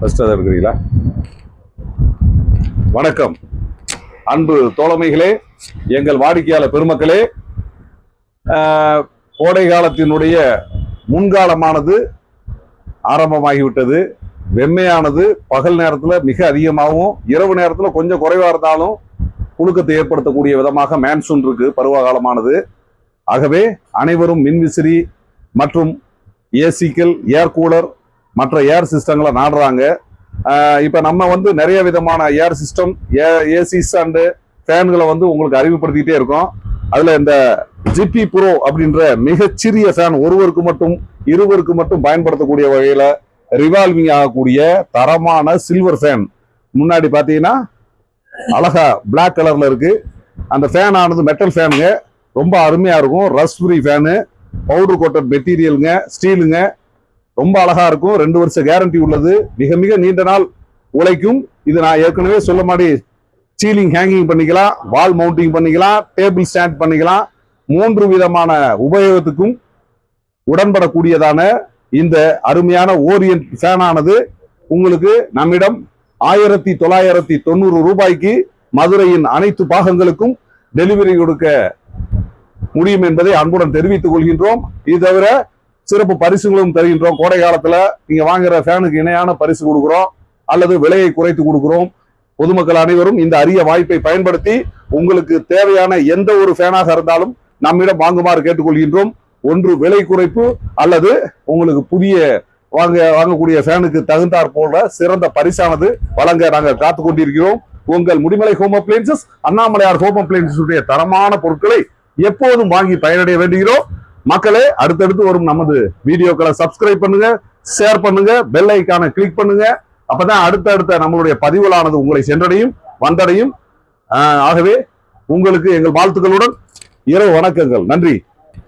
First அதை எடுக்கிறீங்களா? வணக்கம் அன்பு தோழமைகளே, எங்கள் வாடிக்கையாளர் பெருமக்களே. கோடை காலத்தினுடைய முன்காலமானது ஆரம்பமாகிவிட்டது. வெம்மையானது பகல் நேரத்தில் மிக அதிகமாகவும் இரவு நேரத்தில் கொஞ்சம் குறைவா இருந்தாலும் புழுக்கத்தை ஏற்படுத்தக்கூடிய விதமாக மான்சூன் இருக்கு, பருவகாலமானது. ஆகவே அனைவரும் மின்விசிறி மற்றும் ஏசிக்கள், ஏர் கூலர், மற்ற ஏர் சிஸ்டங்களை நாடுறாங்க. இப்போ நம்ம நிறைய விதமான ஏர் சிஸ்டம், ஏசிஸ் அண்டு ஃபேன்களை உங்களுக்கு அறிமுகப்படுத்திக்கிட்டே இருக்கோம். அதில் இந்த ஜிபி ப்ரோ அப்படின்ற மிகச்சிறிய ஃபேன், ஒருவருக்கு மட்டும் இருவருக்கு மட்டும் பயன்படுத்தக்கூடிய வகையில் ரிவால்விங் ஆகக்கூடிய தரமான சில்வர் ஃபேன். முன்னாடி பார்த்தீங்கன்னா அழகா பிளாக் கலர்ல இருக்கு. அந்த ஃபேன் ஆனது மெட்டல் ஃபேனுங்க, ரொம்ப அருமையா இருக்கும். Rust free fan, powder coated மெட்டீரியலுங்க, ஸ்டீலுங்க, ரொம்ப அழகா இருக்கும். 2 வருஷ கேரண்டி உள்ளது. மிக மிக நீண்ட நாள் உழைக்கும். இது நான் ஏற்கனவே சொல்ல மாதிரி சீலிங் ஹேங்கிங் பண்ணிக்கலாம், வால் மவுண்டிங் பண்ணிக்கலாம், டேபிள் ஸ்டாண்ட் பண்ணிக்கலாம். 3 விதமான உபயோகத்துக்கும் உடன்படக்கூடியதான இந்த அருமையான ஓரியன்ட் ஃபேன் ஆனது உங்களுக்கு நம்மிடம் 1990 ரூபாய்க்கு மதுரையின் அனைத்து பாகங்களுக்கும் டெலிவரி கொடுக்க முடியும் என்பதை அன்புடன் தெரிவித்துக் கொள்கின்றோம். இது தவிர சிறப்பு பரிசுகளும் தருகின்றோம். கோடை காலத்துல நீங்க வாங்குற ஃபேனுக்கு இணையான பரிசு கொடுக்கிறோம் அல்லது விலையை குறைத்து கொடுக்கிறோம். பொதுமக்கள் அனைவரும் இந்த அரிய வாய்ப்பை பயன்படுத்தி உங்களுக்கு தேவையான எந்த ஒரு ஃபேனாக இருந்தாலும் நம்மிடம் வாங்குமாறு கேட்டுக்கொள்கின்றோம். ஒன்று விலை குறைப்பு அல்லது உங்களுக்கு புதிய வாங்கக்கூடிய ஃபேனுக்கு தகுந்தாற் போல சிறந்த பரிசானது வழங்க நாங்கள் காத்து கொண்டிருக்கிறோம். உங்கள் முடிமலை home appliances, Annamalaiyar home appliances தரமான பொருட்களை எப்போதும் வாங்கி பயனடைய வேண்டுகிறோம். மக்களே, அடுத்தடுத்து வரும் நமது வீடியோக்களை சப்ஸ்கிரைப் பண்ணுங்க, ஷேர் பண்ணுங்க, பெல் ஐக்கானை கிளிக் பண்ணுங்க. அப்பதான் அடுத்தடுத்த நம்மளுடைய பதிவுகளானது உங்களை சென்றடையும், வந்தடையும். ஆகவே உங்களுக்கு எங்கள் வாழ்த்துக்களுடன் இரவு வணக்கங்கள். நன்றி.